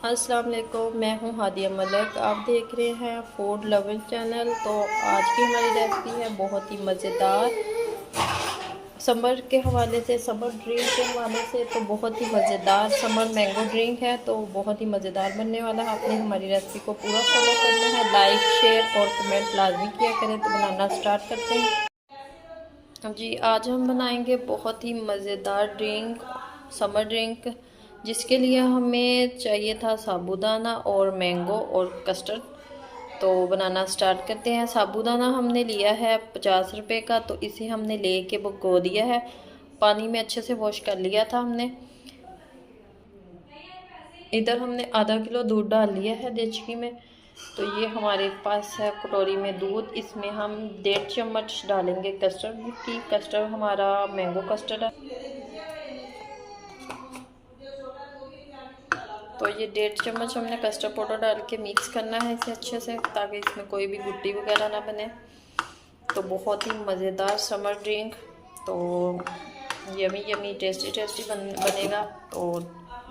अस्सलाम वालेकुम, मैं हूं हादिया मलिक। आप देख रहे हैं फूड लवर चैनल। तो आज की हमारी रेसिपी है बहुत ही मज़ेदार। समर के हवाले से, समर ड्रिंक के हवाले से तो बहुत ही मज़ेदार समर मैंगो ड्रिंक है, तो बहुत ही मज़ेदार बनने वाला है। आपने हमारी रेसिपी को पूरा फॉलो करना है। लाइक, शेयर और कमेंट लाजमी किया करें। तो बनाना स्टार्ट करते हैं जी। आज हम बनाएंगे बहुत ही मज़ेदार ड्रिंक, समर ड्रिंक, जिसके लिए हमें चाहिए था साबूदाना और मैंगो और कस्टर्ड। तो बनाना स्टार्ट करते हैं। साबूदाना हमने लिया है 50 रुपये का, तो इसे हमने लेके भिगो दिया है, पानी में अच्छे से वॉश कर लिया था हमने। इधर हमने आधा किलो दूध डाल लिया है देचकी में। तो ये हमारे पास है कटोरी में दूध। इसमें हम 1.5 चम्मच डालेंगे कस्टर्ड की। कस्टर्ड हमारा मैंगो कस्टर्ड है। तो ये 1.5 चम्मच हमने कस्टर्ड पाउडर डाल के मिक्स करना है इसे अच्छे से, ताकि इसमें कोई भी गुट्टी वगैरह ना बने। तो बहुत ही मज़ेदार समर ड्रिंक, तो यमी यमी टेस्टी टेस्टी बनेगा। तो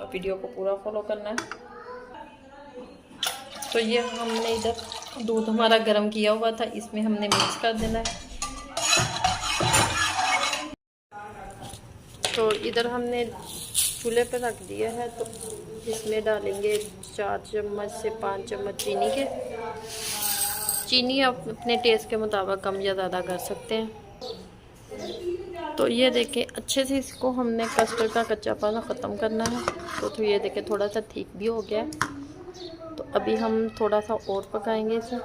वीडियो को पूरा फॉलो करना है। तो ये हमने इधर दूध हमारा गर्म किया हुआ था, इसमें हमने मिक्स कर देना है। तो इधर हमने चूल्हे पर रख दिया है। तो इसमें डालेंगे 4 चम्मच से 5 चम्मच चीनी के। चीनी आप अपने टेस्ट के मुताबिक कम या ज़्यादा कर सकते हैं। तो ये देखें, अच्छे से इसको हमने कस्टर्ड का कच्चापन ख़त्म करना है। तो ये देखें, थोड़ा सा ठीक भी हो गया है। तो अभी हम थोड़ा सा और पकाएंगे इसे।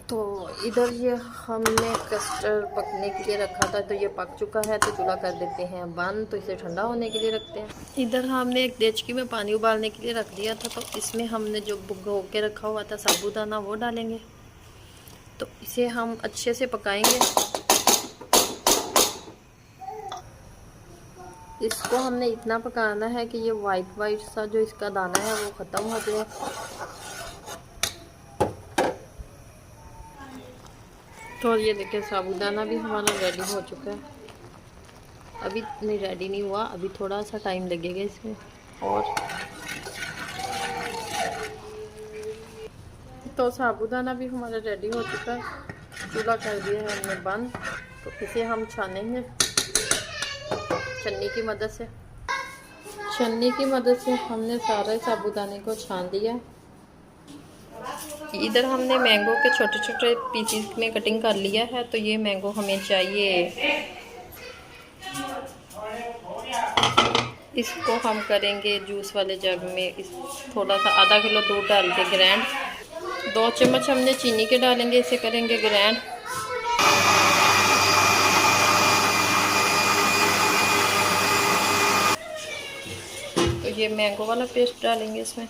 तो इधर ये हमने कस्टर्ड पकने के लिए रखा था, तो ये पक चुका है। तो चूल्हा कर देते हैं बंद। तो इसे ठंडा होने के लिए रखते हैं। इधर हमने एक देचकी में पानी उबालने के लिए रख दिया था। तो इसमें हमने जो भिगो के रखा हुआ था साबूदाना, वो डालेंगे। तो इसे हम अच्छे से पकाएंगे। इसको हमने इतना पकाना है कि ये वाइट वाइट सा जो इसका दाना है वो ख़त्म हो जाए। तो ये देखिए, साबूदाना भी हमारा रेडी हो चुका है। अभी नहीं, रेडी नहीं हुआ, अभी थोड़ा सा टाइम लगेगा इसमें। और तो साबूदाना भी हमारा रेडी हो चुका है। चूल्हा कर दिया है हमने बंद। तो इसे हम छानेंगे छन्नी की मदद से। छन्नी की मदद से हमने सारे साबूदाने को छान दिया। इधर हमने मैंगो के छोटे छोटे पीसेस में कटिंग कर लिया है। तो ये मैंगो हमें चाहिए, इसको हम करेंगे जूस वाले जग में। इस थोड़ा सा आधा किलो दूध डाल के ग्राइंड। 2 चम्मच हमने चीनी के डालेंगे, इसे करेंगे ग्राइंड। तो ये मैंगो वाला पेस्ट डालेंगे इसमें।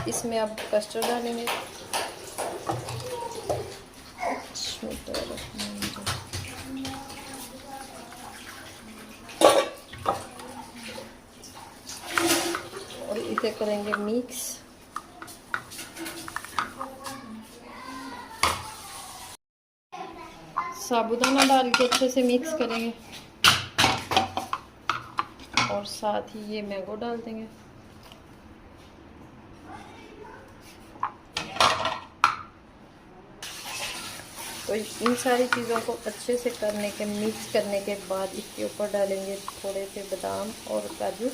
इसमें अब कस्टर्ड डालेंगे। और इसे करेंगे मिक्स। साबूदाना डाल के अच्छे से मिक्स करेंगे और साथ ही ये मैंगो डाल देंगे। तो इन सारी चीज़ों को अच्छे से मिक्स करने के बाद इसके ऊपर डालेंगे थोड़े से बादाम और काजू।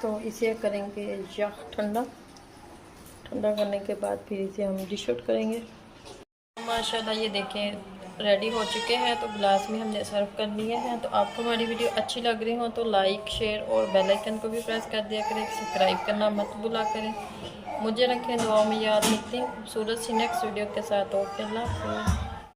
तो इसे करेंगे या ठंडा करने के बाद फिर इसे हम डिश आउट करेंगे। माशाल्लाह ये देखें, रेडी हो चुके हैं। तो गिलास में हमने सर्व कर लिए हैं। तो आपको हमारी वीडियो अच्छी लग रही हो तो लाइक, शेयर और बेल आइकन को भी प्रेस कर दिया करें। सब्सक्राइब करना मत भूला करें। मुझे रखें दुआ में याद। मिलते हैं खूबसूरत सी नेक्स्ट वीडियो के साथ। ओके, अल्लाह हाफ़िज़।